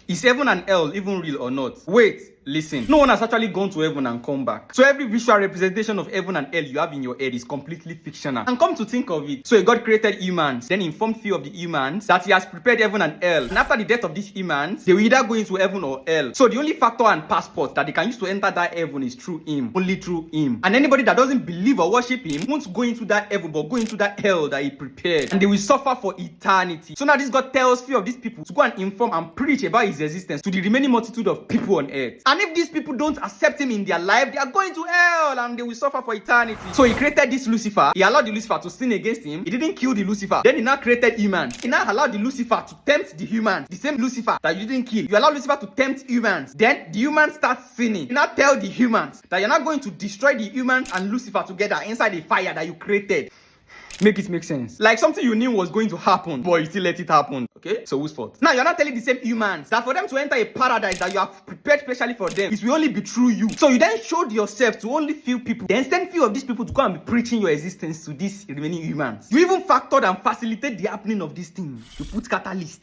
Is heaven and hell even real or not? Wait, listen. No one has actually gone to heaven and come back. So every visual representation of heaven and hell you have in your head is completely fictional. And come to think of it, so God created humans, then informed few of the humans that he has prepared heaven and hell. And after the death of these humans, they will either go into heaven or hell. So the only factor and passport that they can use to enter that heaven is through him. Only through him. And anybody that doesn't believe or worship him won't go into that heaven, but go into that hell that he prepared. And they will suffer for eternity. So now this God tells few of these people to go and inform and preach about his existence to the remaining multitude of people on earth. And if these people don't accept him in their life, they are going to hell and they will suffer for eternity. So he created this Lucifer. He allowed the Lucifer to sin against him. He didn't kill the Lucifer. Then he now created humans. He now allowed the Lucifer to tempt the humans. The same Lucifer that you didn't kill. You allow Lucifer to tempt humans. Then the humans start sinning. You now tell the humans that you're not going to destroy the humans and Lucifer together inside the fire that you created. Make it make sense. Like something you knew was going to happen, but you still let it happen. Okay? So whose fault? Now you're not telling the same humans that for them to enter a paradise that you have prepared specially for them, it will only be through you. So you then showed yourself to only few people. Then send few of these people to go and be preaching your existence to these remaining humans. You even factored and facilitate the happening of these things. You put catalyst.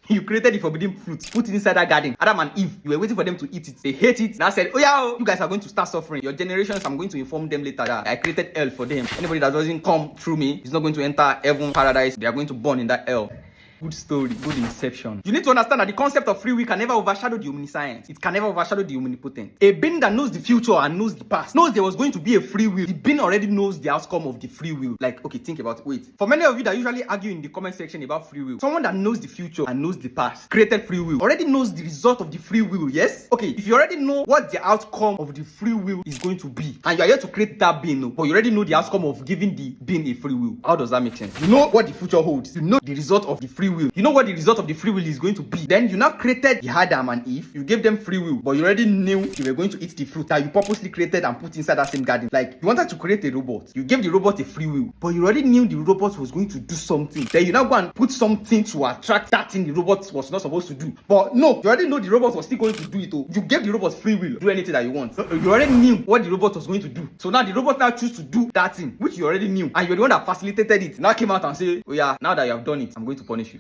You created the forbidden fruit, put it inside that garden. Adam and Eve, you were waiting for them to eat it. They hate it. Now said, oh yeah, you guys are going to start suffering. Your generations, I'm going to inform them later that I created hell for them. Anybody that doesn't come through me is not going to enter heaven, paradise. They are going to burn in that hell. Good story, good inception. You need to understand that the concept of free will can never overshadow the omniscience. It can never overshadow the omnipotent. A being that knows the future and knows the past, knows there was going to be a free will. The being already knows the outcome of the free will. Like, okay, think about it. Wait. For many of you that usually argue in the comment section about free will, someone that knows the future and knows the past, created free will, already knows the result of the free will, yes? Okay, if you already know what the outcome of the free will is going to be, and you are here to create that being, but you already know the outcome of giving the being a free will, how does that make sense? You know what the future holds. You know the result of the free will. You know what the result of the free will is going to be. Then you now created the Adam and Eve. You gave them free will, but you already knew they were going to eat the fruit that you purposely created and put inside that same garden. Like, you wanted to create a robot. You gave the robot a free will, but you already knew the robot was going to do something. Then you now go and put something to attract that thing the robot was not supposed to do. But no, you already know the robot was still going to do it. You gave the robot free will. Do anything that you want. You already knew what the robot was going to do. So now the robot now choose to do that thing, which you already knew. And you're the one that facilitated it. Now came out and say, oh yeah, now that you have done it, I'm going to punish you.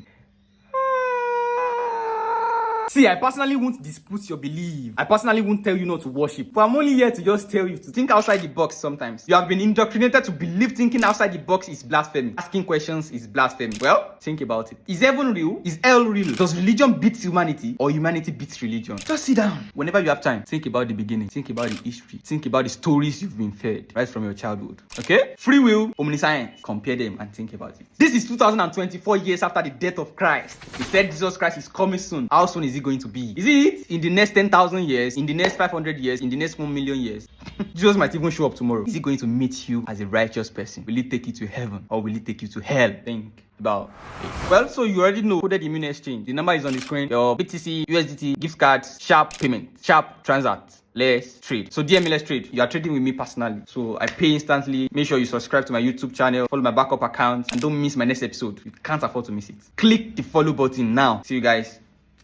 See, I personally won't dispute your belief. I personally won't tell you not to worship. But I'm only here to just tell you to think outside the box sometimes. You have been indoctrinated to believe thinking outside the box is blasphemy. Asking questions is blasphemy. Well, think about it. Is heaven real? Is hell real? Does religion beat humanity or humanity beats religion? Just sit down. Whenever you have time, think about the beginning. Think about the history. Think about the stories you've been fed right from your childhood. Okay? Free will, omniscience. Compare them and think about it. This is 2024 years after the death of Christ. He said Jesus Christ is coming soon. How soon is he going to be? Is it in the next 10,000 years? In the next 500 years? In the next 1 million years? Jesus might even show up tomorrow. Is he going to meet you as a righteous person? Will he take you to heaven or will he take you to hell? Think about it. Well, so you already know coded immune exchange. The number is on the screen. Your BTC, USDT, gift cards, Sharp payment, Sharp transact. Let's trade. So DM me, let's trade. You are trading with me personally. So I pay instantly. Make sure you subscribe to my YouTube channel, follow my backup account, and don't miss my next episode. You can't afford to miss it. Click the follow button now. See you guys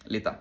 later.